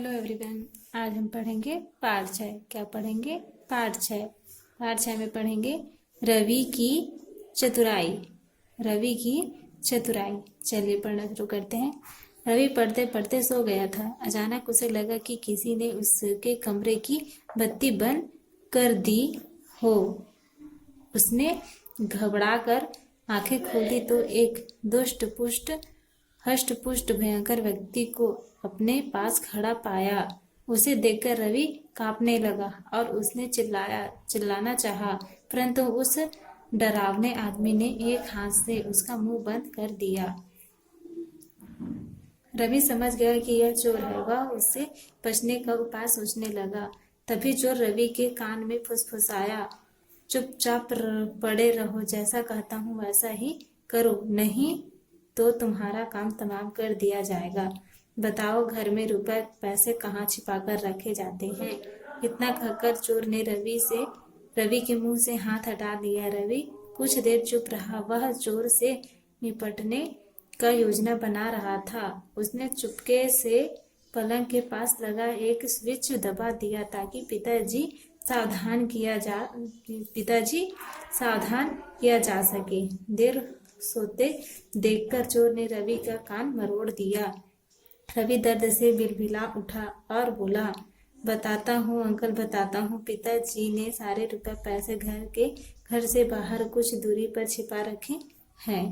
Hello everyone. आज हम पढ़ेंगे पाठ 6। क्या पढ़ेंगे? पाठ 6। पाठ 6 में पढ़ेंगे रवि की चतुराई। रवि की चतुराई। चलिए पढ़ना शुरू करते हैं। रवि पढ़ते पढ़ते सो गया था। अचानक उसे लगा कि किसी ने उसके कमरे की बत्ती बंद कर दी हो। उसने घबरा कर आंखें खोली तो एक दुष्ट पुष्ट हष्ट पुष्ट भयंकर व्यक्ति को अपने पास खड़ा पाया। उसे देखकर रवि कांपने लगा और उसने चिल्लाना चाहा, परंतु उस डरावने आदमी ने एक हाथ से उसका मुंह बंद कर दिया। रवि समझ गया कि यह चोर है। वह उससे बचने का उपाय सोचने लगा। तभी चोर रवि के कान में फुसफुसाया, चुपचाप पड़े रहो, जैसा कहता हूँ वैसा ही करो, नहीं तो तुम्हारा काम तमाम कर दिया जाएगा। बताओ घर में रुपए पैसे कहाँ छिपा कर रखे जाते हैं? इतना कहकर चोर ने रवि के मुंह से हाथ हटा दिया। रवि कुछ देर चुप रहा। वह चोर से निपटने का योजना बना रहा था। उसने चुपके से पलंग के पास लगा एक स्विच दबा दिया ताकि पिताजी सावधान किया जा सके। देर सोते देखकर चोर ने रवि का कान मरोड़ दिया। रवि दर्द से बिलबिला उठा और बोला, बताता हूँ अंकल, बताता हूँ। पिताजी ने सारे रुपए पैसे घर से बाहर कुछ दूरी पर छिपा रखे हैं।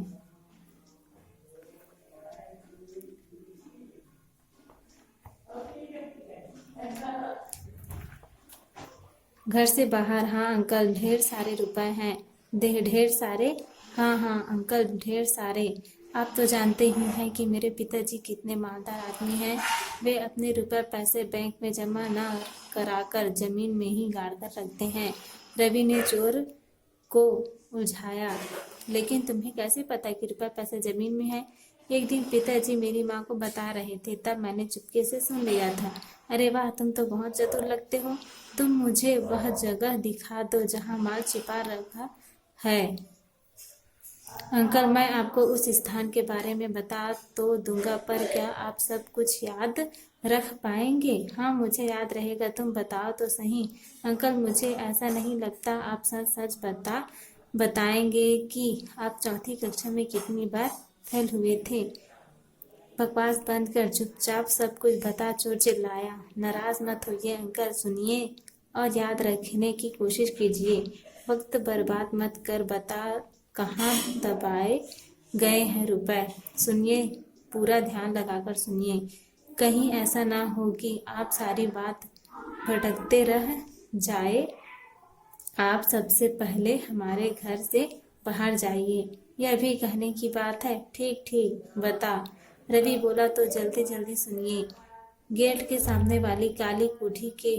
घर से बाहर? हाँ अंकल, ढेर सारे रुपए हैं। ढेर सारे? हाँ अंकल, ढेर सारे। आप तो जानते ही हैं कि मेरे पिताजी कितने मालदार आदमी हैं। वे अपने रुपए पैसे बैंक में जमा न कराकर जमीन में ही गाड़ कर रखते हैं। रवि ने चोर को उलझाया, लेकिन तुम्हें कैसे पता कि रुपए पैसे जमीन में है? एक दिन पिताजी मेरी माँ को बता रहे थे, तब मैंने चुपके से सुन लिया था। अरे वाह, तुम तो बहुत चतुर लगते हो। तुम मुझे वह जगह दिखा दो जहाँ माल छिपा रखा है। अंकल, मैं आपको उस स्थान के बारे में बता तो दूंगा, पर क्या आप सब कुछ याद रख पाएंगे? हाँ, मुझे याद रहेगा। तुम बताओ तो सही। अंकल, मुझे ऐसा नहीं लगता। आप सच बताएंगे कि आप चौथी कक्षा में कितनी बार फेल हुए थे? बकवास बंद कर चुपचाप सब कुछ बता, चोर चिल्लाया। नाराज मत होइए अंकल, सुनिए और याद रखने की कोशिश कीजिए। वक्त बर्बाद मत कर, बता कहाँ दबाए गए हैं रुपए? सुनिए, पूरा ध्यान लगाकर सुनिए। कहीं ऐसा ना हो कि आप सारी बात भटकते रह जाए। आप सबसे पहले हमारे घर से बाहर जाइए। यह भी कहने की बात है? ठीक ठीक, बता। रवि बोला, तो जल्दी जल्दी सुनिए। गेट के सामने वाली काली कोठी के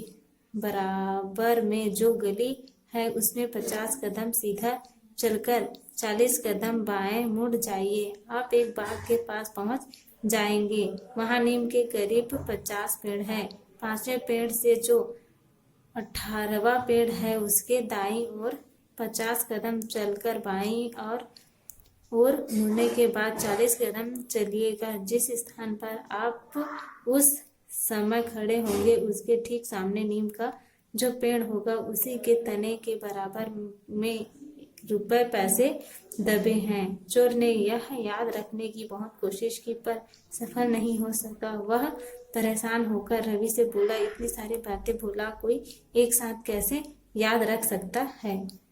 बराबर में जो गली है, उसमें 50 कदम सीधा चलकर 40 कदम बाएं मुड़ जाइए। आप एक बाग के पास पहुंच जाएंगे। वहां नीम के करीब 50 पेड़ हैं। 5वें पेड़ से जो 18वां पेड़ है, उसके दाईं ओर 50 कदम चलकर बाईं और मुड़ने के बाद 40 कदम चलिएगा। जिस स्थान पर आप उस समय खड़े होंगे, उसके ठीक सामने नीम का जो पेड़ होगा, उसी के तने के बराबर में रुपए पैसे दबे हैं। चोर ने यह याद रखने की बहुत कोशिश की, पर सफल नहीं हो सका। वह परेशान होकर रवि से बोला, इतनी सारी बातें भोला कोई एक साथ कैसे याद रख सकता है?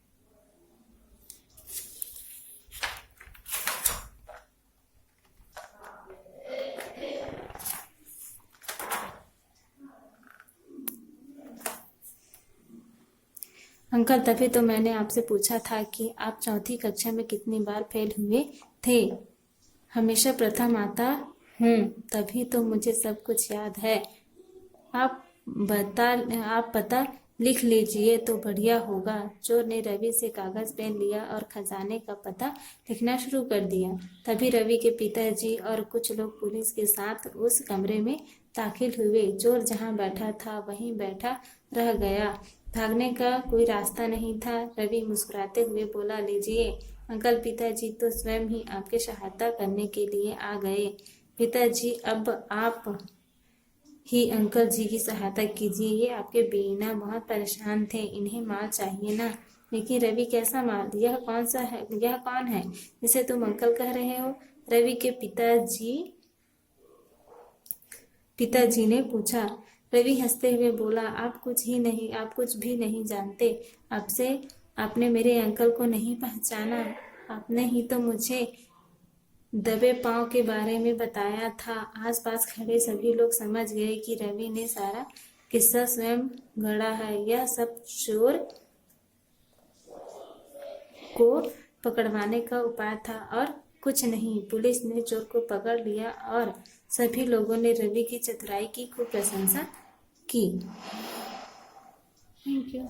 अंकल, तभी तो मैंने आपसे पूछा था कि आप चौथी कक्षा में कितनी बार फेल हुए थे। हमेशा प्रथम आता हूँ, तभी तो मुझे सब कुछ याद है। आप पता लिख लीजिए तो बढ़िया होगा। चोर ने रवि से कागज पेन लिया और खजाने का पता लिखना शुरू कर दिया। तभी रवि के पिताजी और कुछ लोग पुलिस के साथ उस कमरे में दाखिल हुए। चोर जहाँ बैठा था वहीं बैठा रह गया। भागने का कोई रास्ता नहीं था। रवि मुस्कुराते हुए बोला, लीजिए अंकल, पिताजी तो स्वयं ही आपकी सहायता करने के लिए आ गए। पिताजी, अब आप ही अंकल जी की सहायता कीजिए, ये आपके बिना बहुत परेशान थे, इन्हें माल चाहिए ना। लेकिन रवि कैसा माल? यह कौन सा है? यह कौन है जिसे तुम अंकल कह रहे हो? रवि के पिताजी ने पूछा। रवि हंसते हुए बोला, आप कुछ भी नहीं जानते। आपने मेरे अंकल को नहीं पहचाना। आपने ही तो मुझे दबे पांव के बारे में बताया था। आसपास खड़े सभी लोग समझ गए कि रवि ने सारा किस्सा स्वयं गढ़ा है। यह सब चोर को पकड़वाने का उपाय था और कुछ नहीं। पुलिस ने चोर को पकड़ लिया और सभी लोगों ने रवि की चतुराई की खूब प्रशंसा की। Thank you.